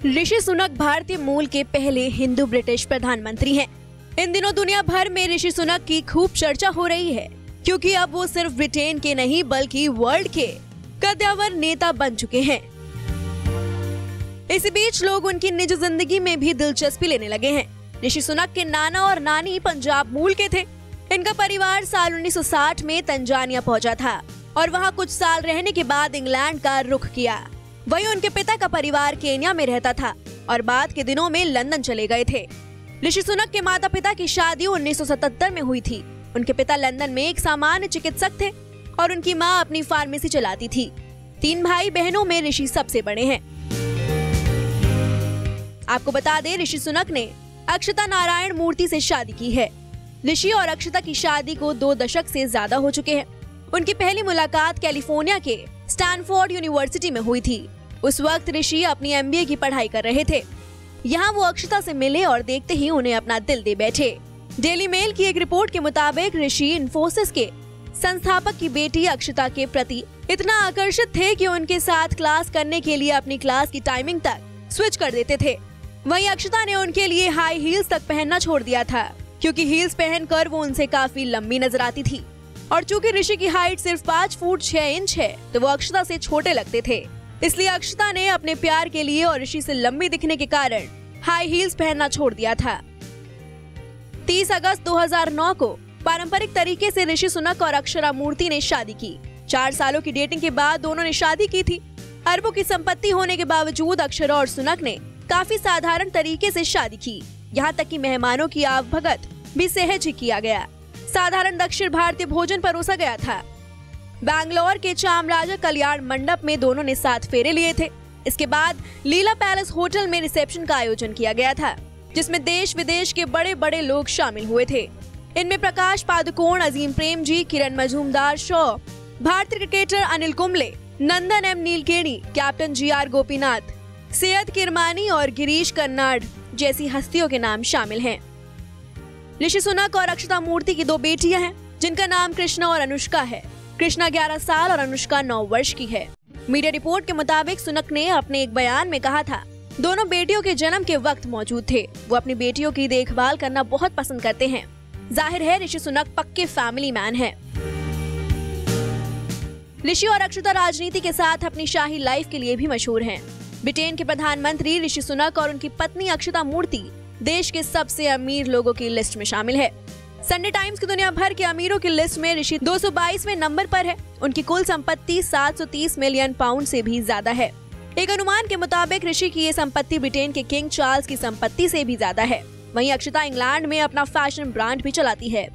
ऋषि सुनक भारतीय मूल के पहले हिंदू ब्रिटिश प्रधानमंत्री हैं। इन दिनों दुनिया भर में ऋषि सुनक की खूब चर्चा हो रही है, क्योंकि अब वो सिर्फ ब्रिटेन के नहीं बल्कि वर्ल्ड के कद्दावर नेता बन चुके हैं। इसी बीच लोग उनकी निजी जिंदगी में भी दिलचस्पी लेने लगे हैं। ऋषि सुनक के नाना और नानी पंजाब मूल के थे। इनका परिवार साल 1960 में तंजानिया पहुंचा था और वहां कुछ साल रहने के बाद इंग्लैंड का रुख किया। वहीं उनके पिता का परिवार केन्या में रहता था और बाद के दिनों में लंदन चले गए थे। ऋषि सुनक के माता पिता की शादी 1977 में हुई थी। उनके पिता लंदन में एक सामान्य चिकित्सक थे और उनकी मां अपनी फार्मेसी चलाती थी। 3 भाई बहनों में ऋषि सबसे बड़े हैं। आपको बता दें, ऋषि सुनक ने अक्षता नारायण मूर्ति से शादी की है। ऋषि और अक्षता की शादी को 2 दशक से ज्यादा हो चुके हैं। उनकी पहली मुलाकात कैलिफोर्निया के स्टैनफोर्ड यूनिवर्सिटी में हुई थी। उस वक्त ऋषि अपनी MBA की पढ़ाई कर रहे थे। यहाँ वो अक्षता से मिले और देखते ही उन्हें अपना दिल दे बैठे। डेली मेल की एक रिपोर्ट के मुताबिक ऋषि इन्फोसिस के संस्थापक की बेटी अक्षता के प्रति इतना आकर्षित थे कि उनके साथ क्लास करने के लिए अपनी क्लास की टाइमिंग तक स्विच कर देते थे। वहीं अक्षता ने उनके लिए हाई हील्स तक पहनना छोड़ दिया था, क्योंकि हील्स पहनकर वो उनसे काफी लंबी नजर आती थी। और चूंकि ऋषि की हाइट सिर्फ 5 फुट 6 इंच है, तो वो अक्षता से छोटे लगते थे। इसलिए अक्षता ने अपने प्यार के लिए और ऋषि से लंबी दिखने के कारण हाई हील्स पहनना छोड़ दिया था। 30 अगस्त 2009 को पारंपरिक तरीके से ऋषि सुनक और अक्षरा मूर्ति ने शादी की। 4 सालों की डेटिंग के बाद दोनों ने शादी की थी। अरबों की संपत्ति होने के बावजूद अक्षरा और सुनक ने काफी साधारण तरीके से शादी की। यहाँ तक कि मेहमानों की आवभगत भी सहज ही किया गया। साधारण दक्षिण भारतीय भोजन परोसा गया था। बैंगलोर के चामराजा कल्याण मंडप में दोनों ने 7 फेरे लिए थे। इसके बाद लीला पैलेस होटल में रिसेप्शन का आयोजन किया गया था, जिसमें देश विदेश के बड़े बड़े लोग शामिल हुए थे। इनमें प्रकाश पादुकोण, अजीम प्रेमजी, किरण मजूमदार शॉ, भारतीय क्रिकेटर अनिल कुंबले, नंदन M Nilekani, captain GR Gopinath, Syed Kirmani और गिरीश कर्नाड जैसी हस्तियों के नाम शामिल हैं। ऋषि सुनक और अक्षता मूर्ति की 2 बेटियां हैं, जिनका नाम कृष्णा और अनुष्का है। कृष्णा 11 साल और अनुष्का 9 वर्ष की है। मीडिया रिपोर्ट के मुताबिक सुनक ने अपने एक बयान में कहा था, दोनों बेटियों के जन्म के वक्त मौजूद थे। वो अपनी बेटियों की देखभाल करना बहुत पसंद करते हैं। जाहिर है ऋषि सुनक पक्के फैमिली मैन हैं। ऋषि और अक्षता राजनीति के साथ अपनी शाही लाइफ के लिए भी मशहूर हैं। ब्रिटेन के प्रधानमंत्री ऋषि सुनक और उनकी पत्नी अक्षता मूर्ति देश के सबसे अमीर लोगों की लिस्ट में शामिल है। संडे टाइम्स की दुनिया भर के अमीरों की लिस्ट में ऋषि 222वें नंबर पर है। उनकी कुल संपत्ति 730 मिलियन पाउंड से भी ज्यादा है। एक अनुमान के मुताबिक ऋषि की ये संपत्ति ब्रिटेन के किंग चार्ल्स की संपत्ति से भी ज्यादा है। वहीं अक्षता इंग्लैंड में अपना फैशन ब्रांड भी चलाती है।